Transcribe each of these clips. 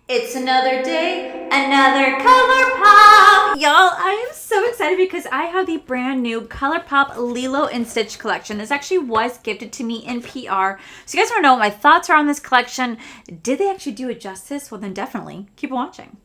It's another day, another Colourpop! Y'all, I am so excited because I have the brand new Colourpop Lilo and Stitch collection. This actually was gifted to me in PR. So you guys want to know what my thoughts are on this collection. Did they actually do it justice? Well, then definitely keep watching.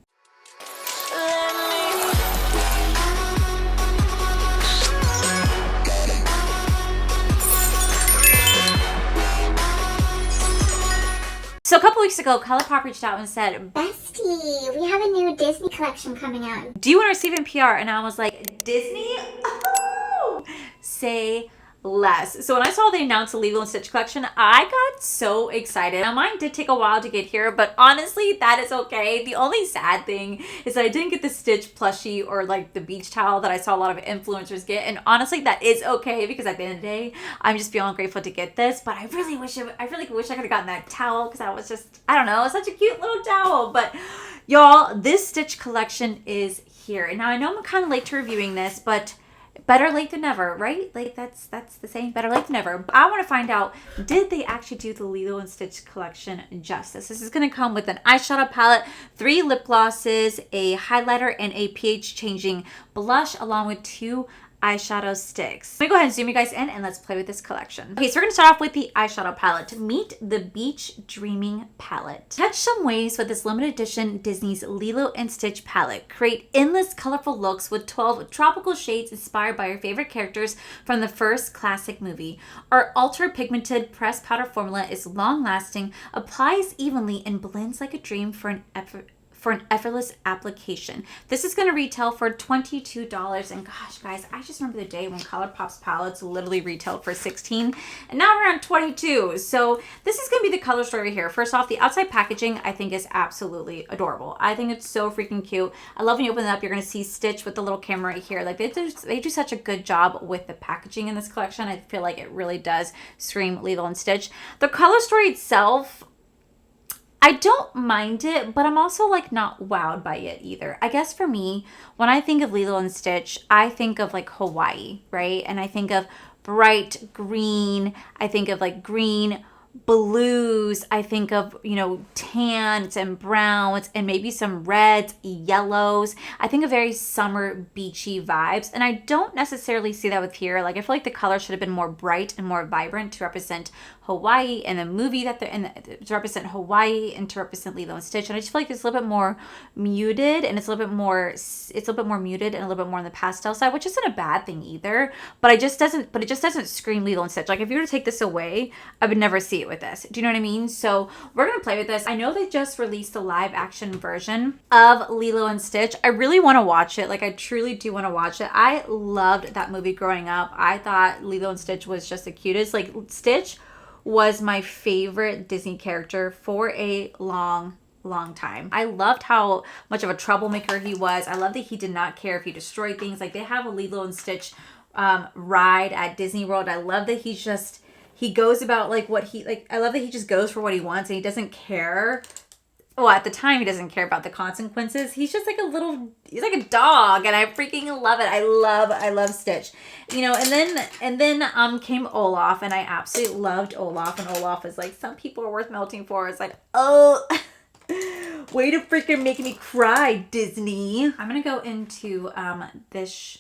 So a couple weeks ago, Colourpop reached out and said, Bestie, we have a new Disney collection coming out. do you want to receive in PR? And I was like, Disney? Oh! Say less. So when I saw they announced the Lilo and Stitch collection, I got so excited. Now mine did take a while to get here, but honestly, that is okay. The only sad thing is that I didn't get the Stitch plushie or like the beach towel that I saw a lot of influencers get. And honestly, that is okay because at the end of the day, I'm just beyond grateful to get this. But I really wish I could have gotten that towel because that was just, I don't know, such a cute little towel. But y'all, this Stitch collection is here. And now I know I'm kind of late to reviewing this, but better late than never, right? Like that's the saying, better late than never. I want to find out, did they actually do the Lilo and Stitch collection justice? This is going to come with an eyeshadow palette, 3 lip glosses, a highlighter, and a pH changing blush, along with 2 eyeshadow sticks. Let me go ahead and zoom you guys in and let's play with this collection. Okay, so we're gonna start off with the eyeshadow palette. Meet the Beach Dreaming palette. Touch some waves with this limited edition Disney's Lilo and Stitch palette. Create endless colorful looks with 12 tropical shades inspired by your favorite characters from the first classic movie. Our ultra pigmented pressed powder formula is long lasting, applies evenly, and blends like a dream for an effortless application. This is going to retail for $22. And gosh, guys, I just remember the day when Colourpop's palettes literally retailed for $16, and now we're on $22. So this is going to be the color story here. First off, the outside packaging I think is absolutely adorable. I think it's so freaking cute. I love when you open it up, you're going to see Stitch with the little camera right here. Like they do such a good job with the packaging in this collection. I feel like it really does scream Lilo and Stitch. The color story itself, I don't mind it, but I'm also like not wowed by it either. I guess for me, when I think of Lilo and Stitch, I think of like Hawaii, right? And I think of bright green. I think of like green blues. I think of, you know, tans and browns and maybe some reds, yellows. I think of very summer beachy vibes, and I don't necessarily see that with here. Like I feel like the color should have been more bright and more vibrant to represent Hawaii and the movie that they're in, to represent Hawaii and to represent Lilo and Stitch. And I just feel like it's a little bit more muted, and it's a little bit more muted and a little bit more on the pastel side, which isn't a bad thing either. But it just doesn't scream Lilo and Stitch. Like if you were to take this away, I would never see it with this. Do you know what I mean? So we're gonna play with this. I know they just released the live action version of Lilo and Stitch. I really want to watch it. Like I truly do want to watch it. I loved that movie growing up. I thought Lilo and Stitch was just the cutest. Like Stitch was my favorite Disney character for a long time. I loved how much of a troublemaker he was. I love that he did not care if he destroyed things. Like they have a Lilo and Stitch ride at Disney World. I love that he goes about like what he like. I love that he just goes for what he wants and he doesn't care. Well, at the time, he doesn't care about the consequences. He's just like he's like a dog, and I freaking love it. I love Stitch. You know, and then came Olaf, and I absolutely loved Olaf, and Olaf is like, some people are worth melting for. It's like, oh, way to freaking make me cry, Disney. I'm going to go into this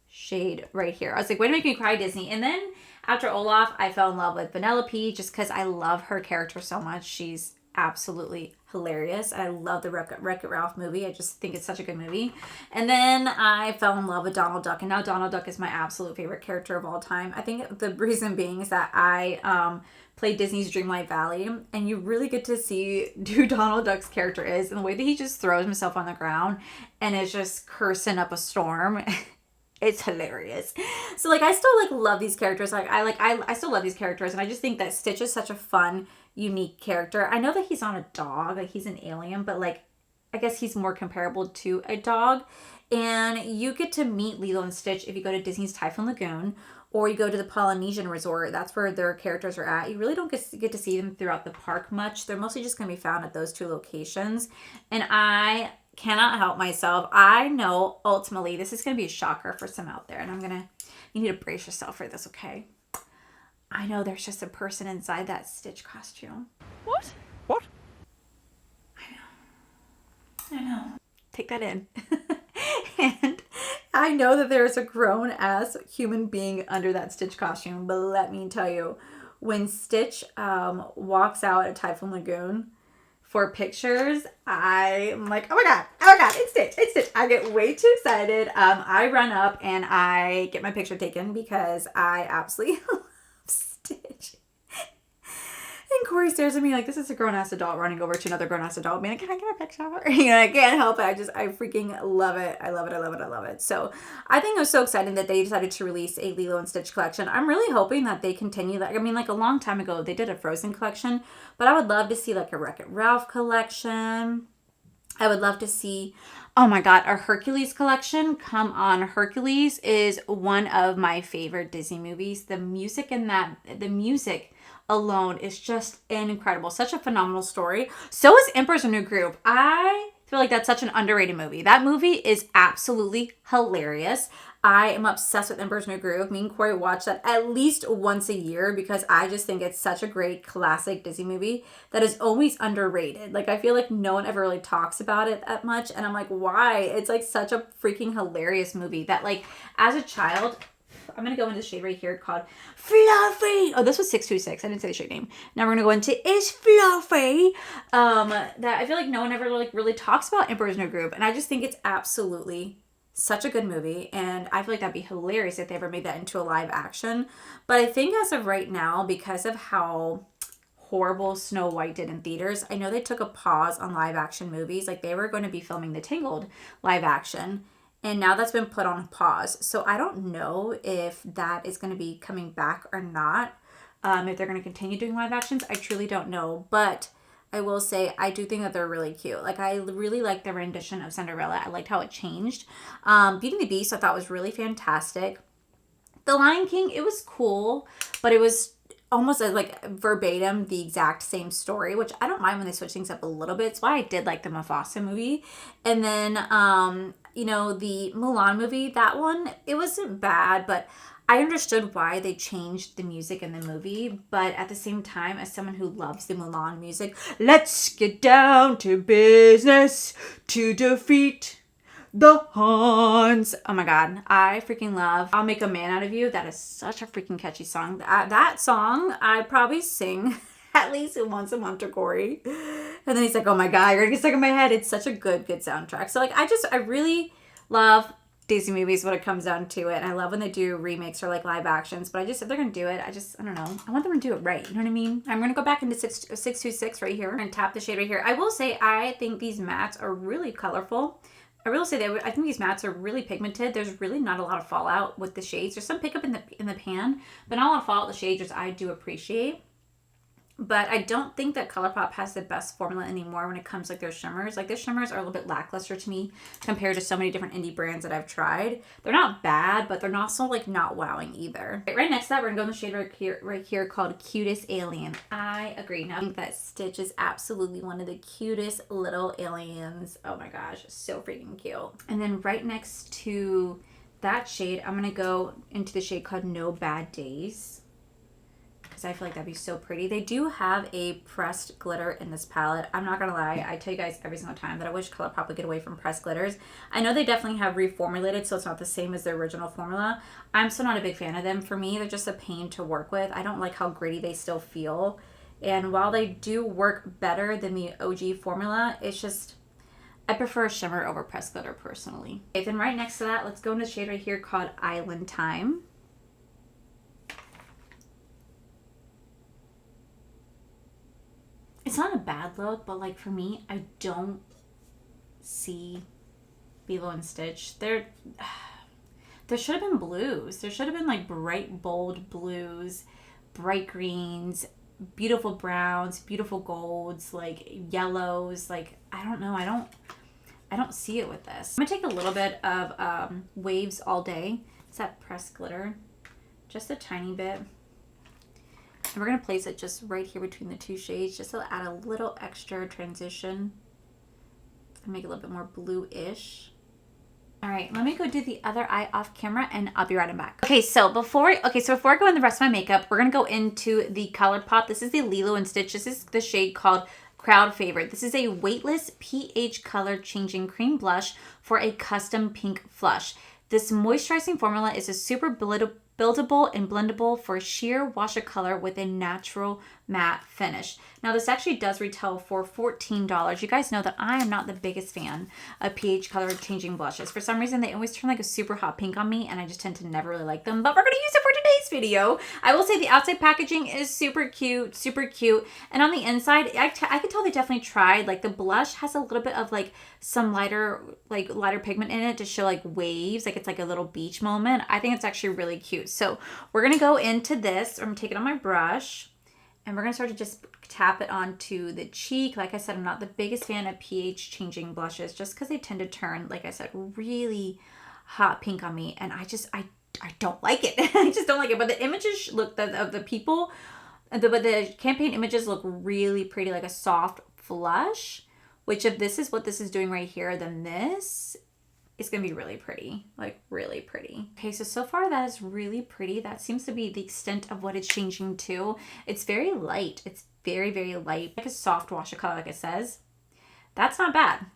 shade right here. I was like, way to make me cry, Disney. And then after Olaf, I fell in love with Vanellope just because I love her character so much. She's absolutely hilarious. I love the Wreck-It Ralph movie. I just think it's such a good movie. And then I fell in love with Donald Duck, and now Donald Duck is my absolute favorite character of all time. I think the reason being is that I played Disney's Dreamlight Valley, and you really get to see who Donald Duck's character is, and the way that he just throws himself on the ground and is just cursing up a storm. It's hilarious. So like I still like love these characters. Like I still love these characters, and I just think that Stitch is such a fun, unique character. I know that he's on a dog, like he's an alien, but like I guess he's more comparable to a dog. And you get to meet Lilo and Stitch if you go to Disney's Typhoon Lagoon or you go to the Polynesian Resort. That's where their characters are at. You really don't get to see them throughout the park much. They're mostly just going to be found at those 2 locations. And I cannot help myself. I know ultimately this is going to be a shocker for some out there. And you need to brace yourself for this, okay? I know there's just a person inside that Stitch costume. What? What? I know. Take that in. And I know that there's a grown-ass human being under that Stitch costume, but let me tell you, when Stitch walks out at Typhoon Lagoon for pictures, I'm like, oh my god, it's Stitch. I get way too excited. I run up and I get my picture taken because I absolutely love Stitch. And Corey stares at me like, this is a grown-ass adult running over to another grown-ass adult being like, can I get a picture? You know, I can't help it. I freaking love it. I love it. So I think it was so exciting that they decided to release a Lilo and Stitch collection. I'm really hoping that they continue that. I mean, like a long time ago, they did a Frozen collection, but I would love to see like a Wreck-It Ralph collection. I would love to see, oh my god, a Hercules collection. Come on, Hercules is one of my favorite Disney movies. The music alone is just incredible. Such a phenomenal story. So is Emperor's New Groove. I feel like that's such an underrated movie. That movie is absolutely hilarious. I am obsessed with Emperor's New Groove. Me and Corey watch that at least once a year because I just think it's such a great classic Disney movie that is always underrated. Like, I feel like no one ever really talks about it that much. And I'm like, why? It's like such a freaking hilarious movie that, like, as a child, I'm going to go into the shade right here called Fluffy. Oh, this was 626. I didn't say the shade name. Now we're going to go into Is Fluffy. That I feel like no one ever really talks about Emperor's New Groove. And I just think it's absolutely such a good movie. And I feel like that'd be hilarious if they ever made that into a live action. But I think as of right now, because of how horrible Snow White did in theaters, I know they took a pause on live action movies. Like, they were going to be filming the Tangled live action. And now that's been put on pause. So I don't know if that is going to be coming back or not. If they're going to continue doing live actions, I truly don't know. But I will say, I do think that they're really cute. Like, I really like the rendition of Cinderella. I liked how it changed. Beauty and the Beast, I thought was really fantastic. The Lion King, it was cool, but it was almost like verbatim the exact same story, which I don't mind when they switch things up a little bit. It's why I did like the Mufasa movie. And then, you know, the Mulan movie, that one, it wasn't bad, but I understood why they changed the music in the movie. But at the same time, as someone who loves the Mulan music, let's get down to business to defeat the Hans. Oh my god, I freaking love I'll Make a Man Out of You. That is such a freaking catchy song. That song I probably sing at least once a month to Corey. And then he's like, oh my god, you're gonna get stuck in my head. It's such a good soundtrack. So like, I really love Disney movies when it comes down to it. And I love when they do remakes or like live actions. But if they're gonna do it, I don't know. I want them to do it right. You know what I mean? I'm gonna go back into 626 right here and tap the shade right here. I will say, I think these mattes are really colorful. I will say that I think these mattes are really pigmented. There's really not a lot of fallout with the shades. There's some pickup in the pan, but not a lot of fallout with the shades, which I do appreciate. But I don't think that Colourpop has the best formula anymore when it comes like their shimmers. Like, their shimmers are a little bit lackluster to me compared to so many different indie brands that I've tried. They're not bad, but they're also like not wowing either. Right next to that, we're gonna go in the shade right here called Cutest Alien. I agree. Now I think that Stitch is absolutely one of the cutest little aliens. Oh my gosh, so freaking cute. And then right next to that shade, I'm gonna go into the shade called No Bad Days, because I feel like that'd be so pretty. They do have a pressed glitter in this palette. I'm not gonna lie, I tell you guys every single time that I wish Colourpop would get away from pressed glitters. I know they definitely have reformulated, so it's not the same as their original formula. I'm still not a big fan of them. For me, they're just a pain to work with. I don't like how gritty they still feel. And while they do work better than the OG formula, it's just, I prefer shimmer over pressed glitter personally. Okay, then right next to that, let's go into the shade right here called Island Time. It's not a bad look, but like for me, I don't see Lilo and Stitch. There should have been blues. There should have been like bright, bold blues, bright greens, beautiful browns, beautiful golds, like yellows. Like, I don't know. I don't see it with this. I'm gonna take a little bit of Waves All Day. It's that pressed glitter, just a tiny bit. And we're going to place it just right here between the two shades, just to add a little extra transition and make it a little bit more blue-ish. All right, let me go do the other eye off camera and I'll be right back. Okay, so before I go in the rest of my makeup, we're going to go into the Colourpop. This is the Lilo and Stitch. This is the shade called crowd favorite. This is a weightless pH color changing cream blush for a custom pink flush. This moisturizing formula is a super buildable and blendable for sheer wash of color with a natural matte finish. Now this actually does retail for $14. You guys know that I am not the biggest fan of pH color changing blushes. For some reason, they always turn like a super hot pink on me and I just tend to never really like them, but we're gonna use it for today's video. I will say the outside packaging is super cute, and on the inside, I could tell they definitely tried. Like the blush has a little bit of like some lighter pigment in it to show like waves, like it's like a little beach moment. I think it's actually really cute. So we're gonna go into this. I'm gonna take it on my brush and we're gonna start to just tap it onto the cheek. Like I said, I'm not the biggest fan of pH changing blushes just because they tend to turn, like I said, really hot pink on me, and I don't like it. I just don't like it. But the images look of the people, but the campaign images look really pretty, like a soft flush. Which if this is what this is doing right here, then this is gonna be really pretty, like really pretty. Okay, so far that is really pretty. That seems to be the extent of what it's changing to. It's very light. It's very, very light, like a soft wash of color, like it says. That's not bad.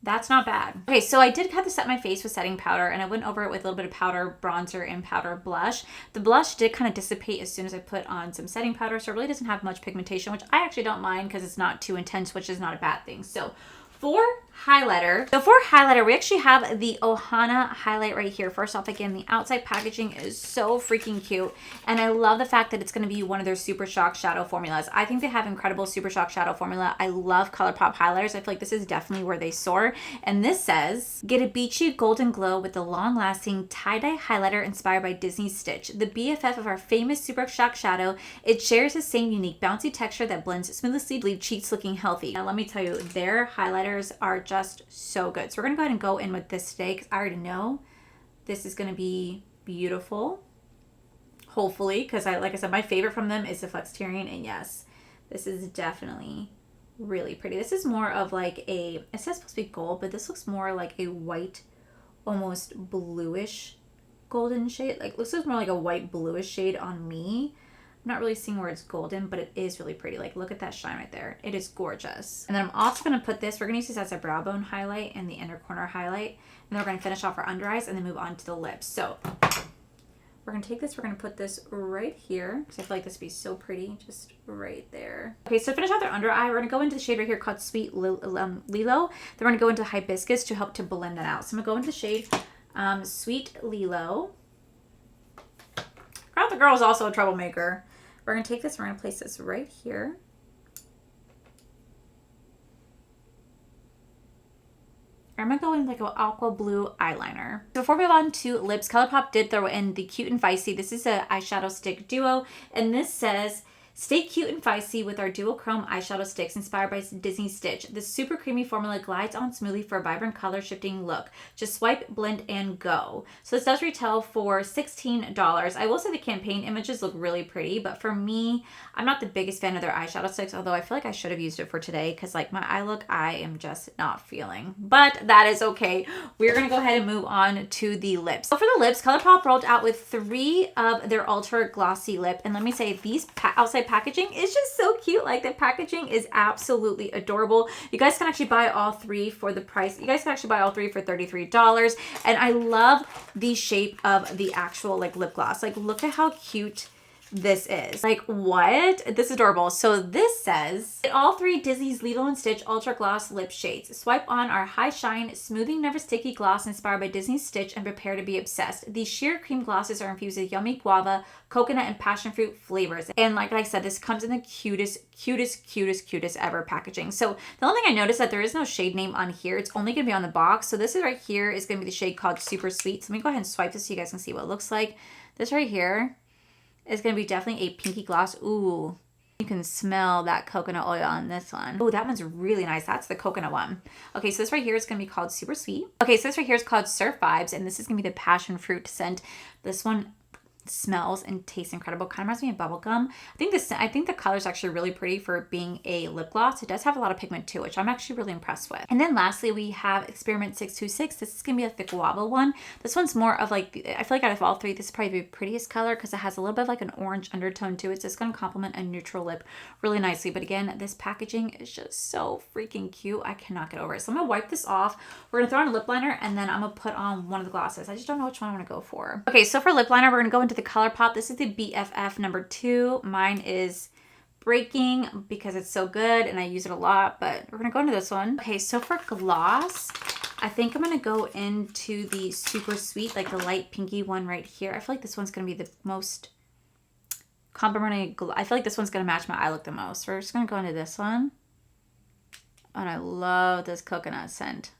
That's not bad. Okay, so I did kind of set my face with setting powder and I went over it with a little bit of powder bronzer and powder blush. The blush did kind of dissipate as soon as I put on some setting powder, so it really doesn't have much pigmentation, which I actually don't mind because it's not too intense, which is not a bad thing. So for highlighter, we actually have the Ohana highlight right here. First off, again, the outside packaging is so freaking cute. And I love the fact that it's going to be one of their Super Shock shadow formulas. I think they have incredible Super Shock shadow formula. I love Colourpop highlighters. I feel like this is definitely where they soar. And this says, get a beachy golden glow with the long-lasting tie-dye highlighter inspired by Disney's Stitch. The BFF of our famous Super Shock shadow, it shares the same unique bouncy texture that blends smoothly, leave cheeks looking healthy. Now let me tell you, their highlighters are just so good. So we're gonna go ahead and go in with this today because I already know this is gonna be beautiful. Hopefully, because like I said, my favorite from them is the Flexterian, and yes, this is definitely really pretty. This is more of like it says supposed to be gold, but this looks more like a white, almost bluish golden shade. Like this is more like a white bluish shade on me. I'm not really seeing where it's golden, but it is really pretty. Like look at that shine right there. It is gorgeous. And then I'm also going to put this, we're going to use this as a brow bone highlight and the inner corner highlight. And then we're going to finish off our under eyes and then move on to the lips. So we're going to take this, we're going to put this right here because I feel like this would be so pretty, just right there. Okay, so to finish off their under eye, we're going to go into the shade right here called Sweet Lilo. Then we're going to go into Hibiscus to help to blend that out. So I'm going to go into the shade Sweet Lilo. The girl is also a troublemaker. We're going to take this, we're going to place this right here. I'm going to go in like an aqua blue eyeliner. Before we move on to lips, Colourpop did throw in the Cute and Feisty. This is an eyeshadow stick duo, and this says, stay cute and feisty with our dual chrome eyeshadow sticks inspired by Disney Stitch. This super creamy formula glides on smoothly for a vibrant color shifting look. Just swipe, blend, and go. So this does retail for $16. I will say the campaign images look really pretty, but for me, I'm not the biggest fan of their eyeshadow sticks, although I feel like I should have used it for today because like my eye look, I am just not feeling. But that is okay. We're going to go ahead and move on to the lips. So for the lips, Colourpop rolled out with 3 of their ultra glossy lip, and let me say these outside packaging is just so cute. Like the packaging is absolutely adorable. You guys can actually buy all 3 for the price. You guys can actually buy all 3 for $33. And I love the shape of the actual like lip gloss. Like look at how cute this is. Like what? This is adorable. So this says, all 3 Disney's Lilo and Stitch Ultra Gloss Lip Shades. Swipe on our high shine, smoothing, never sticky gloss inspired by Disney's Stitch and prepare to be obsessed. These sheer cream glosses are infused with yummy guava, coconut, and passion fruit flavors. And like I said, this comes in the cutest ever packaging. So the only thing I noticed that there is no shade name on here. It's only gonna be on the box. So this is right here is gonna be the shade called Super Sweet. So let me go ahead and swipe this so you guys can see what it looks like. This right here is going to be definitely a pinky gloss. Ooh, you can smell that coconut oil on this one. Oh, that one's really nice. That's the coconut one. Okay, so this right here is going to be called Super Sweet. Okay, so this right here is called Surf Vibes, and this is going to be the passion fruit scent. This one smells and tastes incredible. Kind of reminds me of bubblegum. I think the color is actually really pretty for being a lip gloss. It does have a lot of pigment too, which I'm actually really impressed with. And then lastly, we have Experiment 626. This is gonna be like the guava one. This one's more of like, I feel like out of all three, this is probably the prettiest color because it has a little bit of like an orange undertone to it. So it's gonna complement a neutral lip really nicely. But again, this packaging is just so freaking cute. I cannot get over it. So I'm gonna wipe this off. We're gonna throw on a lip liner and then I'm gonna put on one of the glosses. I just don't know which one I wanna go for. Okay, so for lip liner, we're gonna go into the Colourpop. This is the BFF number 2. Mine is Breaking because it's so good and I use it a lot, but we're gonna go into this one. Okay, so for gloss, I think I'm gonna go into the Super Sweet, like the light pinky one right here. I feel like this one's gonna be the most complimenting. I feel like this one's gonna match my eye look the most. So we're just gonna go into this one. And I love this coconut scent.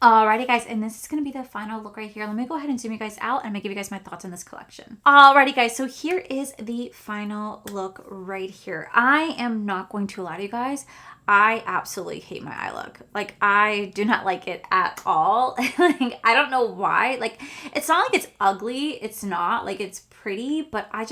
Alrighty guys, and this is going to be the final look right here. Let me go ahead and zoom you guys out and I'm going to give you guys my thoughts on this collection. Alrighty guys, so here is the final look right here. I am not going to lie to you guys. I absolutely hate my eye look. Like, I do not like it at all. Like, I don't know why. Like, it's not like it's ugly. It's not. Like, it's pretty, but I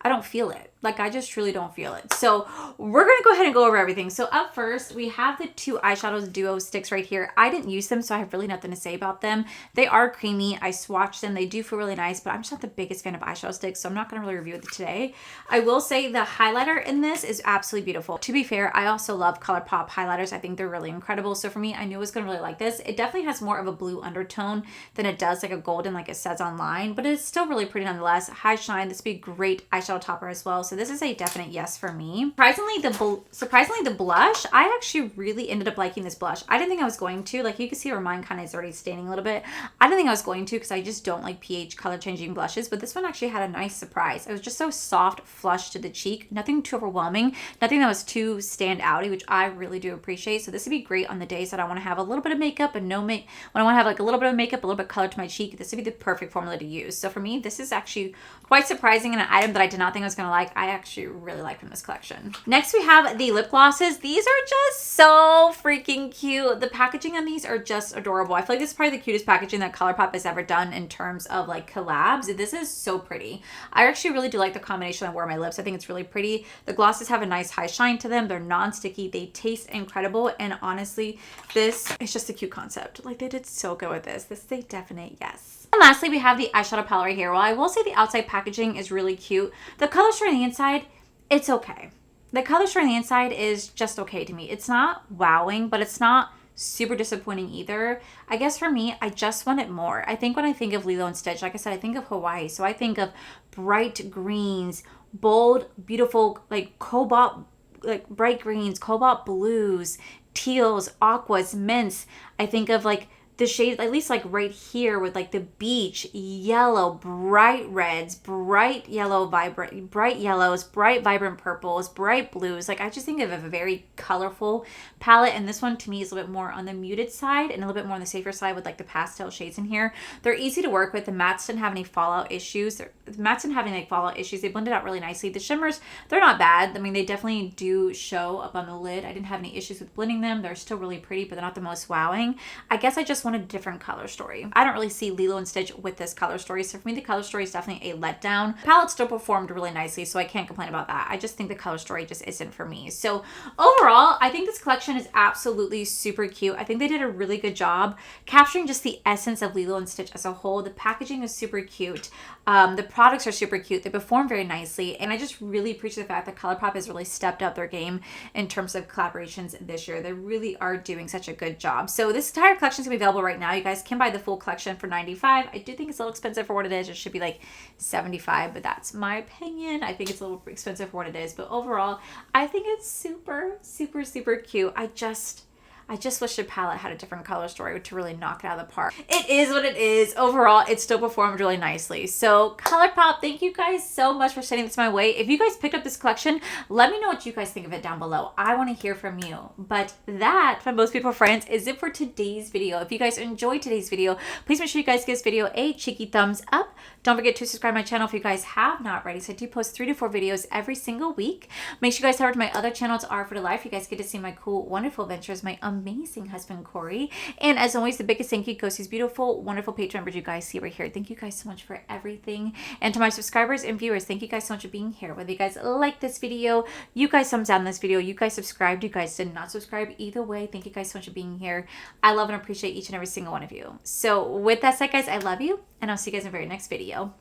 don't feel it. Like, I just truly don't feel it. So we're going to go ahead and go over everything. So up first, we have the 2 eyeshadows duo sticks right here. I didn't use them, so I have really nothing to say about them. They are creamy. I swatched them. They do feel really nice, but I'm just not the biggest fan of eyeshadow sticks, so I'm not going to really review it today. I will say the highlighter in this is absolutely beautiful. To be fair, I also love Colourpop highlighters. I think they're really incredible. So for me, I knew I was going to really like this. It definitely has more of a blue undertone than it does like a golden, like it says online, but it's still really pretty nonetheless. High shine. This would be a great eyeshadow topper as well. So this is a definite yes for me. Surprisingly, the blush, I actually really ended up liking this blush. I didn't think I was going to. Like, you can see where mine kind of is already staining a little bit. I didn't think I was going to because I just don't like pH color changing blushes, but this one actually had a nice surprise. It was just so soft, flush to the cheek. Nothing too overwhelming. Nothing that was too stand outy, which I really do appreciate. So this would be great on the days that I want to have a little bit of makeup and no make. When I want to have like a little bit of makeup, a little bit of color to my cheek, this would be the perfect formula to use. So for me, this is actually quite surprising and an item that I did not think I was going to like. I actually really like from this collection. Next, we have the lip glosses. These are just so freaking cute. The packaging on these are just adorable. I feel like this is probably the cutest packaging that Colourpop has ever done in terms of like collabs. This is so pretty. I actually really do like the combination I wear on my lips. I think it's really pretty. The glosses have a nice high shine to them. They're non-sticky. They taste incredible. And honestly, this is just a cute concept. Like, they did so good with this. This is a definite yes. And lastly, we have the eyeshadow palette right here. While I will say the outside packaging is really cute, the color story on the inside, it's okay. The color story on the inside is just okay to me. It's not wowing, but it's not super disappointing either. I guess for me, I just want it more. I think when I think of Lilo and Stitch, like I said, I think of Hawaii. So I think of bright greens, bold, beautiful, like cobalt, like bright greens, cobalt blues, teals, aquas, mints. I think of like the shades, at least like right here with like the beach, yellow, bright reds, bright yellow, bright yellows, bright vibrant purples, bright blues. Like, I just think of a very colorful palette. And this one to me is a little bit more on the muted side and a little bit more on the safer side with like the pastel shades in here. They're easy to work with. The mattes didn't have any fallout issues. The mattes didn't have any like fallout issues. They blended out really nicely. The shimmers, they're not bad. I mean, they definitely do show up on the lid. I didn't have any issues with blending them. They're still really pretty, but they're not the most wowing. I guess I just want a different color story. I don't really see Lilo and Stitch with this color story. So for me, the color story is definitely a letdown. The palette still performed really nicely, so I can't complain about that. I just think the color story just isn't for me. So overall, I think this collection is absolutely super cute. I think they did a really good job capturing just the essence of Lilo and Stitch as a whole. The packaging is super cute. The products are super cute. They perform very nicely. And I just really appreciate the fact that Colourpop has really stepped up their game in terms of collaborations this year. They really are doing such a good job. So this entire collection is going to be available right now. You guys can buy the full collection for $95. I do think it's a little expensive for what it is. It should be like $75, but that's my opinion. I think it's a little expensive for what it is. But overall, I think it's super, super, super cute. I just wish the palette had a different color story to really knock it out of the park. It is what it is. Overall, it still performed really nicely. So Colourpop, thank you guys so much for sending this my way. If you guys picked up this collection, let me know what you guys think of it down below. I want to hear from you. But that, my most beautiful friends, is it for today's video. If you guys enjoyed today's video, please make sure you guys give this video a cheeky thumbs up. Don't forget to subscribe to my channel if you guys have not already. So I do post 3 to 4 videos every single week. Make sure you guys head over to my other channel. It's R for the Life. You guys get to see my cool, wonderful adventures, my amazing husband, Corey. And as always, the biggest thank you goes to these beautiful, wonderful Patreon members you guys see right here. Thank you guys so much for everything. And to my subscribers and viewers, thank you guys so much for being here. Whether you guys like this video, you guys thumbs down this video, you guys subscribed, you guys did not subscribe, either way, thank you guys so much for being here. I love and appreciate each and every single one of you. So with that said, guys, I love you, and I'll see you guys in the very next video.